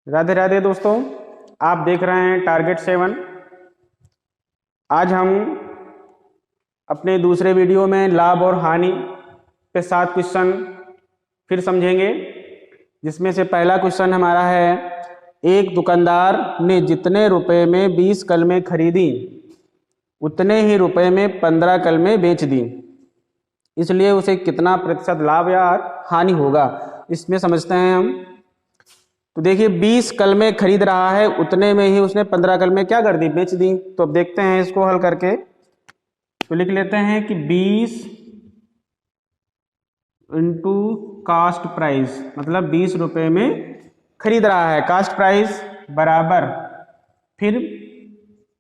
राधे राधे दोस्तों, आप देख रहे हैं टारगेट 7। आज हम अपने दूसरे वीडियो में लाभ और हानि पे 7 क्वेश्चन फिर समझेंगे, जिसमें से पहला क्वेश्चन हमारा है, एक दुकानदार ने जितने रुपए में 20 कलमें खरीदी उतने ही रुपए में 15 कलमें बेच दी, इसलिए उसे कितना प्रतिशत लाभ या हानि होगा, इसमें समझते हैं हम। तो देखिए 20 कलमें खरीद रहा है, उतने में ही उसने 15 कलमें क्या कर दी, बेच दी। तो अब देखते हैं इसको हल करके। तो लिख लेते हैं कि 20 इंटू कास्ट प्राइस, मतलब 20 रुपए में खरीद रहा है, कास्ट प्राइस बराबर फिर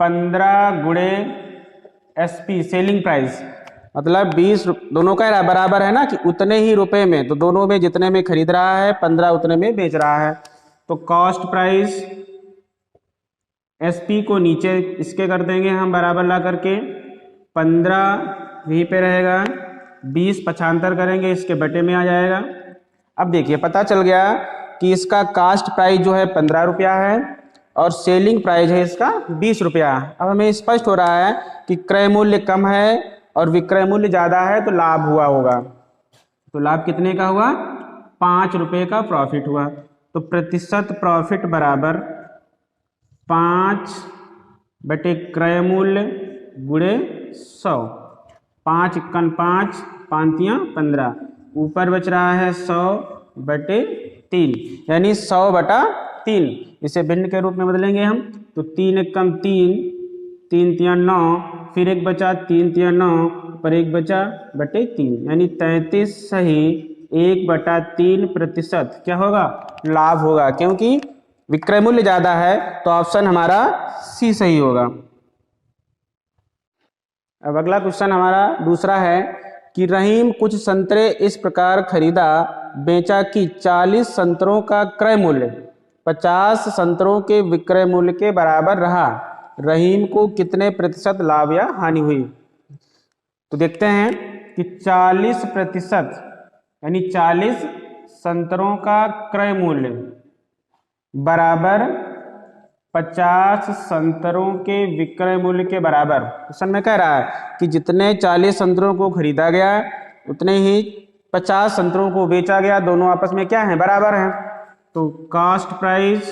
15 गुणे एसपी सेलिंग प्राइस, मतलब 20 दोनों का बराबर है ना कि उतने ही रुपए में, तो दोनों में जितने में खरीद रहा है 15 उतने में बेच रहा है। तो कॉस्ट प्राइस एसपी को नीचे इसके कर देंगे हम बराबर ला करके, 15 यहीं पे रहेगा, 20 पक्षांतर करेंगे इसके बटे में आ जाएगा। अब देखिए पता चल गया कि इसका कास्ट प्राइस जो है 15 रुपया है और सेलिंग प्राइस है इसका 20 रुपया। अब हमें स्पष्ट हो रहा है कि क्रय मूल्य कम है और विक्रय मूल्य ज़्यादा है, तो लाभ हुआ होगा। तो लाभ कितने का हुआ, 5 रुपये का प्रॉफिट हुआ। तो प्रतिशत प्रॉफिट बराबर 5 बटे क्रय मूल्य गुणे 100, 5 × 5 5 15, ऊपर बच रहा है 100 बटे 3, यानी 100 बटा 3। इसे भिन्न के रूप में बदलेंगे हम, तो 3 × 3 3 × 9, फिर एक बचा 3 × 9 पर एक बचा बटे 3, यानी 33 सही 1/3 प्रतिशत क्या होगा, लाभ होगा, क्योंकि विक्रय मूल्य ज्यादा है। तो ऑप्शन हमारा सी सही होगा। अब अगला क्वेश्चन हमारा दूसरा है कि रहीम कुछ संतरे इस प्रकार खरीदा बेचा कि 40 संतरों का क्रय मूल्य 50 संतरों के विक्रय मूल्य के बराबर रहा, रहीम को कितने प्रतिशत लाभ या हानि हुई। तो देखते हैं कि 40% यानी 40 संतरों का क्रय मूल्य बराबर 50 संतरों के विक्रय मूल्य के बराबर। क्वेश्चन में कह रहा है कि जितने 40 संतरों को खरीदा गया उतने ही 50 संतरों को बेचा गया, दोनों आपस में क्या है, बराबर हैं। तो कास्ट प्राइस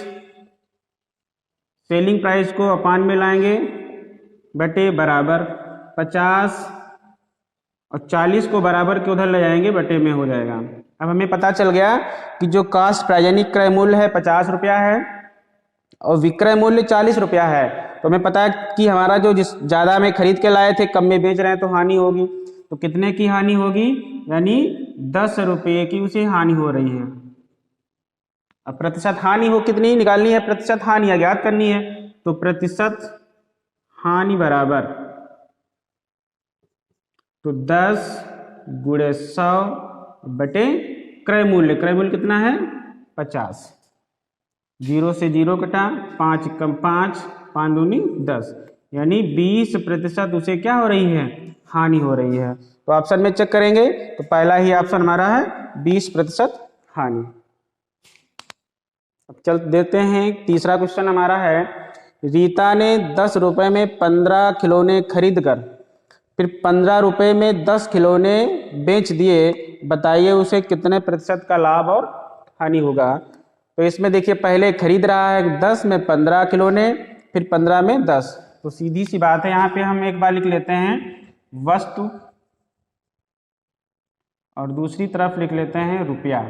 सेलिंग प्राइस को अपान में लाएंगे बटे बराबर 50 और 40 को बराबर के उधर ले जाएंगे, बटे में हो जाएगा। अब हमें पता चल गया कि जो कास्ट प्राइस यानी क्रय मूल्य है 50 रुपया है और विक्रय मूल्य 40 रुपया है। तो हमें पता है कि हमारा जो जिस ज़्यादा में खरीद के लाए थे कम में बेच रहे हैं, तो हानि होगी। तो कितने की हानि होगी, यानी 10 रुपये की उसे हानि हो रही है। अब प्रतिशत हानि हो कितनी निकालनी है, प्रतिशत हानि ज्ञात करनी है। तो प्रतिशत हानि बराबर, तो 10 गुणे 100 बटे क्रय मूल्य, क्रय मूल्य कितना है 50, 0 से 0 कटा, 5 × 5 5 दूनी 10, यानी 20% उसे क्या हो रही है, हानि हो रही है। तो ऑप्शन में चेक करेंगे तो पहला ही ऑप्शन हमारा है 20% हानि। अब चल देते हैं तीसरा क्वेश्चन हमारा है, रीता ने 10 रुपये में 15 खिलौने खरीद कर फिर 15 रुपये में 10 खिलौने बेच दिए, बताइए उसे कितने प्रतिशत का लाभ और हानि होगा। तो इसमें देखिए पहले खरीद रहा है 10 में 15 खिलौने, फिर 15 में 10, तो सीधी सी बात है, यहाँ पे हम एक बार लिख लेते हैं वस्तु और दूसरी तरफ लिख लेते हैं रुपया।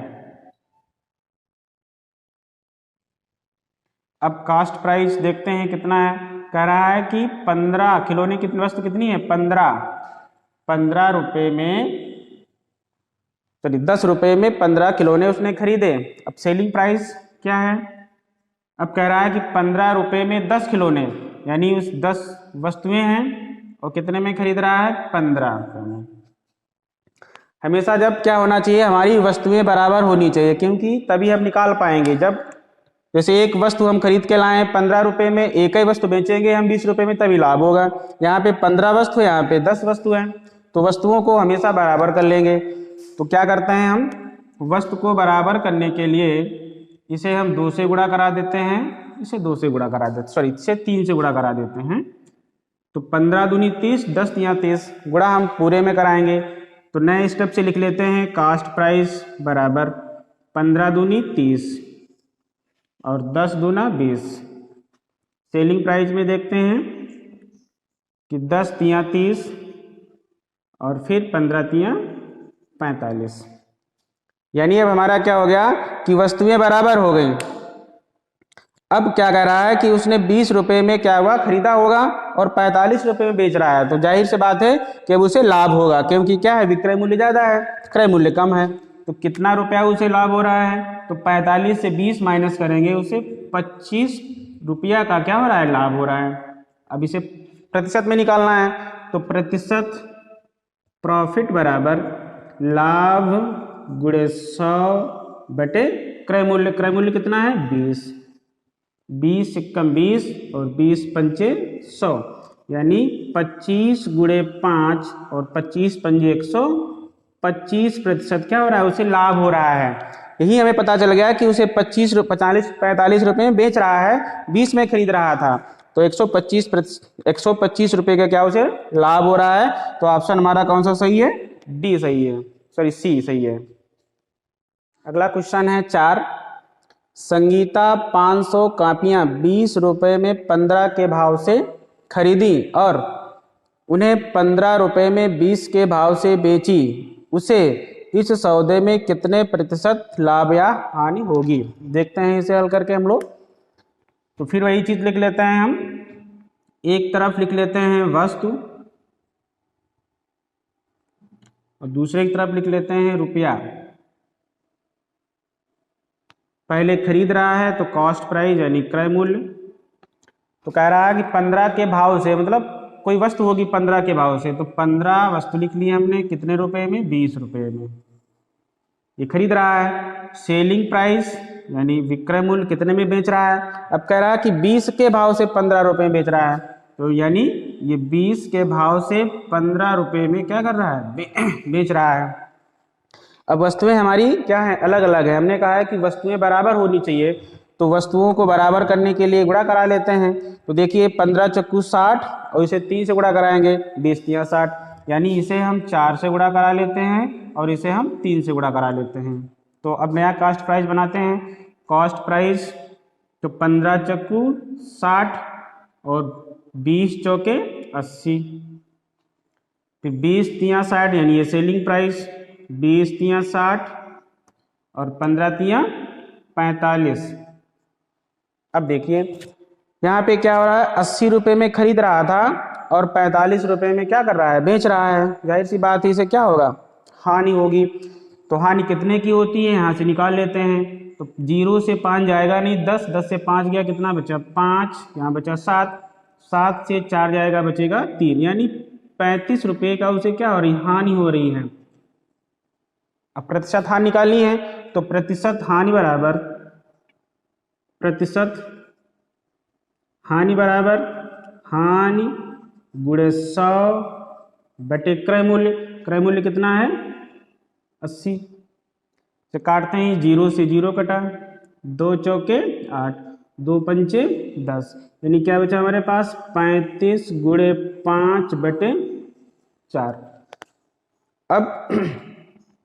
अब कास्ट प्राइस देखते हैं कितना है, कह रहा है कि 15 खिलौने कितनी, वस्तु कितनी है 15 रुपये में, चलिए 10 रुपये में 15 खिलौने उसने खरीदे। अब सेलिंग प्राइस क्या है, अब कह रहा है कि 15 रुपये में 10 खिलौने, यानी उस 10 वस्तुएं हैं और कितने में खरीद रहा है, 15 रुपये में। हमेशा जब क्या होना चाहिए, हमारी वस्तुएं बराबर होनी चाहिए, क्योंकि तभी हम निकाल पाएंगे। जब जैसे एक वस्तु हम खरीद के लाए 15 रुपये में, एक ही वस्तु बेचेंगे हम 20 रुपये में, तभी लाभ होगा। यहाँ पे 15 वस्तु है, यहाँ पे 10 वस्तु है, तो वस्तुओं को हमेशा बराबर कर लेंगे। तो क्या करते हैं हम, वस्तु को बराबर करने के लिए इसे हम 2 से गुणा करा देते हैं, इसे 2 से गुणा करा देते, सॉरी इसे 3 से गुणा करा देते हैं। तो 15 दूनी 30, 10 तिया 30, गुणा हम पूरे में कराएंगे। तो नए स्टेप से लिख लेते हैं कास्ट प्राइस बराबर 15 दूनी 30 और 10 दूना 20। सेलिंग प्राइस में देखते हैं कि 10 तिया 30 और फिर 15 तिया 45। यानी अब हमारा क्या हो गया कि वस्तुएं बराबर हो गई। अब क्या कह रहा है कि उसने 20 रुपए में क्या हुआ खरीदा होगा और 45 रुपए में बेच रहा है, तो जाहिर से बात है कि अब उसे लाभ होगा, क्योंकि क्या है विक्रय मूल्य ज्यादा है, क्रय मूल्य कम है। तो कितना रुपया उसे लाभ हो रहा है, तो 45 से 20 माइनस करेंगे, उसे 25 रुपया का क्या हो रहा है, लाभ हो रहा है। अब इसे प्रतिशत में निकालना है, तो प्रतिशत प्रॉफिट बराबर लाभ गुणे 100 बटे क्रय मूल्य। क्रय मूल्य कितना है 20, 20 एकम 20 और 20 पंचे 100, यानी 25 गुणे 5 और 25 पंजे 100, 25% क्या हो रहा है, उसे लाभ हो रहा है। यही हमें पता चल गया कि उसे 45 रुपए में बेच रहा है, 20 में खरीद रहा था, तो 125 रुपए का क्या उसे लाभ हो रहा है। तो ऑप्शन हमारा कौन सा सही है, डी सही है, सॉरी सी सही है। अगला क्वेश्चन है 4। संगीता 500 कापियां 20 रुपए में 15 के भाव से खरीदी और उन्हें 15 रुपए में 20 के भाव से बेची, उसे इस सौदे में कितने प्रतिशत लाभ या हानि होगी। देखते हैं इसे हल करके हम लोग। तो फिर वही चीज लिख लेते हैं हम, एक तरफ लिख लेते हैं वस्तु और दूसरे की तरफ लिख लेते हैं रुपया। पहले खरीद रहा है तो कॉस्ट प्राइस यानी क्रय मूल्य। तो कह रहा है कि 15 के भाव से, मतलब कोई वस्तु होगी 15 के भाव से, तो 15 वस्तु लिख ली हमने, कितने रुपए में, 20 रुपए में। ये खरीद रहा है। सेलिंग प्राइस यानी विक्रय मूल्य कितने में बेच रहा है। अब कह रहा है कि 20 के भाव से 15 रुपए में बेच रहा है, तो यानी ये 20 के भाव से 15 रुपए में क्या कर रहा है, बेच रहा है। अब वस्तुएं हमारी क्या है, अलग अलग है। हमने कहा है कि वस्तुएं बराबर होनी चाहिए, तो वस्तुओं को बराबर करने के लिए गुणा करा लेते हैं। तो देखिए 15 चक्कू 60 और इसे 3 से गुणा कराएंगे, 20 तिया 60, यानी इसे हम 4 से गुणा करा लेते हैं और इसे हम 3 से गुणा करा लेते हैं। तो अब नया कास्ट प्राइस बनाते हैं। कॉस्ट प्राइस तो 15 चक्कू 60 और 20 चौके 80, फिर 20 तिया 60 यानी ये सेलिंग प्राइस, 20 तिया 60 और 15 तिया 45। अब देखिए यहाँ पे क्या हो रहा है, 80 रुपए में खरीद रहा था और 45 रुपए में क्या कर रहा है, बेच रहा है। जाहिर सी बात है इसे क्या होगा, हानि होगी। तो हानि कितने की होती है, यहाँ से निकाल लेते हैं। तो 0 से 5 जाएगा नहीं, 10, 10 से 5 गया, कितना बचा 5, यहाँ बचा 7, 7 से 4 जाएगा, बचेगा 3, यानी 35 रुपए का उसे क्या हो रही, हानि हो रही है। अब प्रतिशत हानि निकालनी है, तो प्रतिशत हानि बराबर, प्रतिशत हानि बराबर हानि गुणे 100 बटे क्रय मूल्य। क्रय मूल्य कितना है 80, से काटते हैं, 0 से 0 कटा, 2 चौके 8, 2 पंचे 10, यानी क्या बचा हमारे पास 35 गुणे 5 बटे 4। अब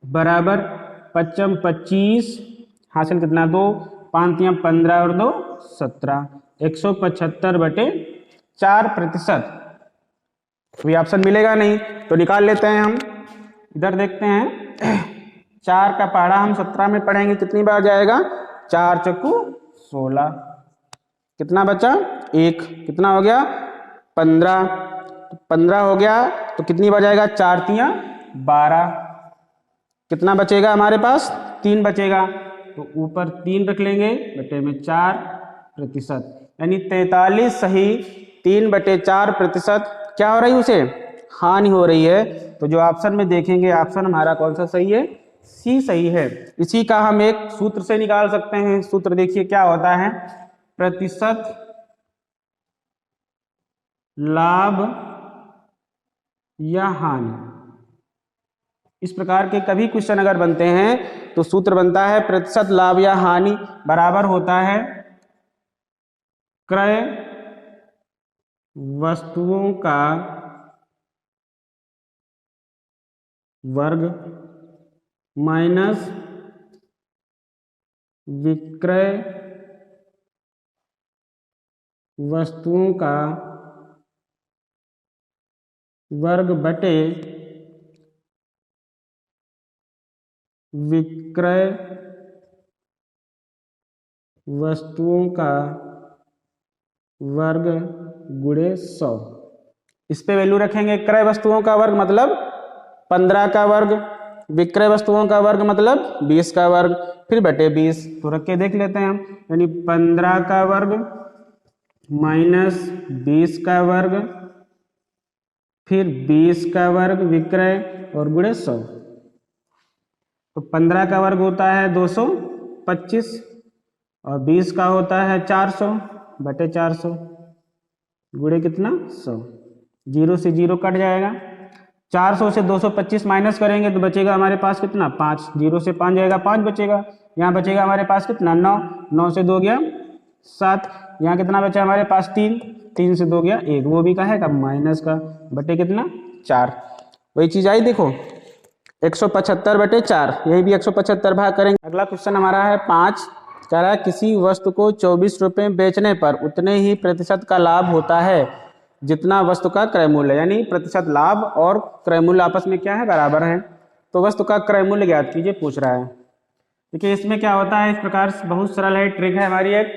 बराबर 55 25 हासिल कितना 2, 5 तिया 15 और 2 17, 175 बटे 4%। कोई ऑप्शन मिलेगा नहीं, तो निकाल लेते हैं हम। इधर देखते हैं 4 का पहाड़ा हम 17 में पढ़ेंगे, कितनी बार जाएगा, 4 चक्कू 16, कितना बचा 1, कितना हो गया 15, 15 हो गया, तो कितनी बार जाएगा, 4 तिया 12, कितना बचेगा हमारे पास 3 बचेगा, तो ऊपर 3 रख लेंगे, बटे में 4%, यानी 43 सही 3 बटे 4% क्या हो रही है, उसे हानि हो रही है। तो जो ऑप्शन में देखेंगे, ऑप्शन हमारा कौन सा सही है, सी सही है। इसी का हम एक सूत्र से निकाल सकते हैं। सूत्र देखिए क्या होता है, प्रतिशत लाभ या हानि, इस प्रकार के कभी क्वेश्चन अगर बनते हैं तो सूत्र बनता है प्रतिशत लाभ या हानि बराबर होता है क्रय वस्तुओं का वर्ग माइनस विक्रय वस्तुओं का वर्ग बटे विक्रय वस्तुओं का वर्ग गुणे 100। इस पे वैल्यू रखेंगे। क्रय वस्तुओं का वर्ग मतलब 15 का वर्ग, विक्रय वस्तुओं का वर्ग मतलब 20 का वर्ग, फिर बटे 20। तो रख के देख लेते हैं हम, यानी 15 का वर्ग माइनस 20 का वर्ग फिर 20 का वर्ग विक्रय और गुणे 100। तो 15 का वर्ग होता है 225 और 20 का होता है 400 बटे 400 गुणे कितना 100। 0 से 0 कट जाएगा। 400 से 225 माइनस करेंगे तो बचेगा हमारे पास कितना 5। 0 से 5 जाएगा 5 बचेगा। यहाँ बचेगा हमारे पास कितना 9। 9 से 2 गया 7। यहाँ कितना बचा हमारे पास 3। 3 से 2 गया 1, वो भी का है माइनस का बटे कितना 4। वही चीज आई देखो 175 बटे 4, यही भी 175 भाग करेंगे। अगला क्वेश्चन हमारा है 5। कह रहा है किसी वस्तु को 24 रुपये बेचने पर उतने ही प्रतिशत का लाभ होता है जितना वस्तु का क्रय मूल्य, यानी प्रतिशत लाभ और क्रय मूल्य आपस में क्या है बराबर है। तो वस्तु का क्रय मूल्य ज्ञात कीजिए पूछ रहा है। देखिए इसमें क्या होता है, इस प्रकार से बहुत सरल है, ट्रिक है हमारी एक।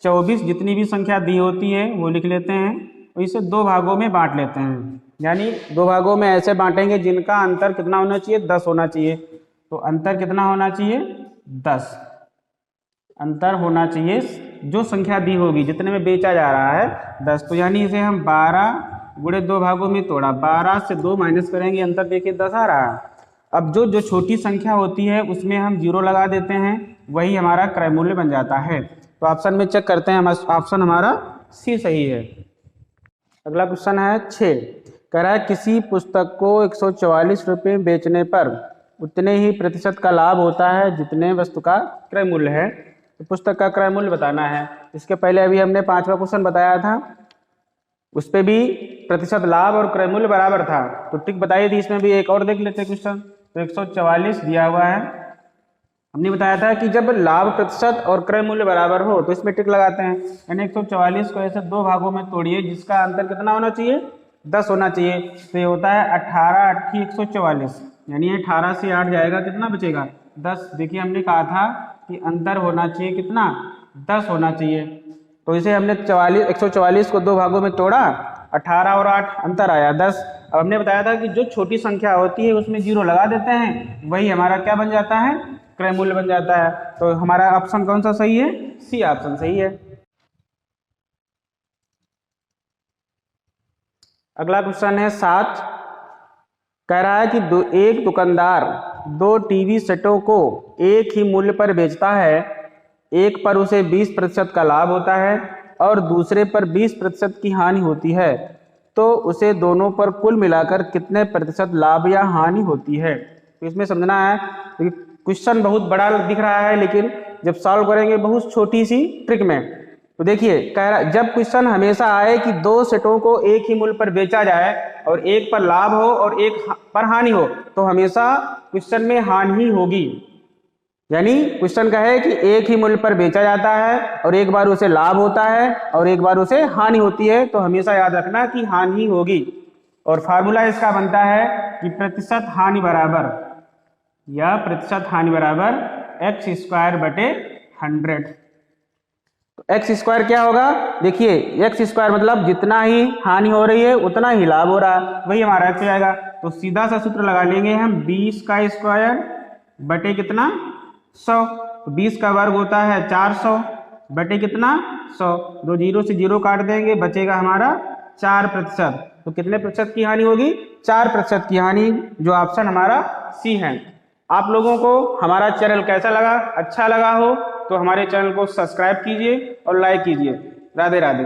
24 जितनी भी संख्या दी होती है वो लिख लेते हैं और इसे 2 भागों में बांट लेते हैं, यानी 2 भागों में ऐसे बांटेंगे जिनका अंतर कितना होना चाहिए 10 होना चाहिए। तो अंतर कितना होना चाहिए 10 अंतर होना चाहिए। जो संख्या दी होगी जितने में बेचा जा रहा है 10, तो यानी इसे हम 12 गुणे 2 भागों में तोड़ा, 12 से 2 माइनस करेंगे, अंतर देखिए 10 आ रहा है। अब जो छोटी संख्या होती है उसमें हम 0 लगा देते हैं, वही हमारा क्रय मूल्य बन जाता है। तो ऑप्शन में चेक करते हैं, ऑप्शन हमारा सी सही है। अगला क्वेश्चन है 6। कह रहा है किसी पुस्तक को 144 रुपये बेचने पर उतने ही प्रतिशत का लाभ होता है जितने वस्तु का क्रय मूल्य है। तो पुस्तक का क्रय मूल्य बताना है। इसके पहले अभी हमने 5वां क्वेश्चन बताया था, उस पर भी प्रतिशत लाभ और क्रय मूल्य बराबर था, तो टिक बताई थी। इसमें भी एक और देख लेते हैं क्वेश्चन। तो 144 दिया हुआ है, हमने बताया था कि जब लाभ प्रतिशत और क्रय मूल्य बराबर हो तो इसमें टिक लगाते हैं। यानी 144 को ऐसे 2 भागों में तोड़िए जिसका अंतर कितना होना चाहिए 10 होना चाहिए। तो ये होता है 18 8 144, यानी 18 से 8 जाएगा, कितना बचेगा 10। देखिए हमने कहा था कि अंतर होना चाहिए कितना 10 होना चाहिए। तो इसे हमने 144 को 2 भागों में तोड़ा, 18 और 8 अंतर आया 10। अब हमने बताया था कि जो छोटी संख्या होती है उसमें 0 लगा देते हैं, वही हमारा क्या बन जाता है क्रय मूल्य बन जाता है। तो हमारा ऑप्शन कौन सा सही है, सी ऑप्शन सही है। अगला क्वेश्चन है 7। कह रहा है कि एक दुकानदार 2 टीवी सेटों को एक ही मूल्य पर बेचता है, एक पर उसे 20% का लाभ होता है और दूसरे पर 20% की हानि होती है, तो उसे दोनों पर कुल मिलाकर कितने प्रतिशत लाभ या हानि होती है। तो इसमें समझना है, क्वेश्चन बहुत बड़ा दिख रहा है लेकिन जब सॉल्व करेंगे बहुत छोटी सी ट्रिक में। तो देखिए कह रहा जब क्वेश्चन हमेशा आए कि 2 सेटों को एक ही मूल्य पर बेचा जाए और एक पर लाभ हो और एक पर हानि हो, तो हमेशा क्वेश्चन में हानि ही होगी। यानी क्वेश्चन का है कि एक ही मूल्य पर बेचा जाता है और एक बार उसे लाभ होता है और एक बार उसे हानि होती है, तो हमेशा याद रखना कि हानि ही होगी। और फार्मूला इसका बनता है कि प्रतिशत हानि बराबर या प्रतिशत हानि बराबर x² बटे 100। तो x² क्या होगा, देखिए x² मतलब जितना ही हानि हो रही है उतना ही लाभ हो रहा है, वही हमारा x हो जाएगा। तो सीधा सा सूत्र लगा लेंगे हम 20 का स्क्वायर बटे कितना 100। तो 20 का वर्ग होता है 400 बटे कितना 100। 2 0 से 0 काट देंगे, बचेगा हमारा 4%। तो कितने प्रतिशत की हानि होगी 4% की हानि, जो ऑप्शन हमारा सी है। आप लोगों को हमारा चैनल कैसा लगा, अच्छा लगा हो तो हमारे चैनल को सब्सक्राइब कीजिए और लाइक कीजिए। राधे राधे।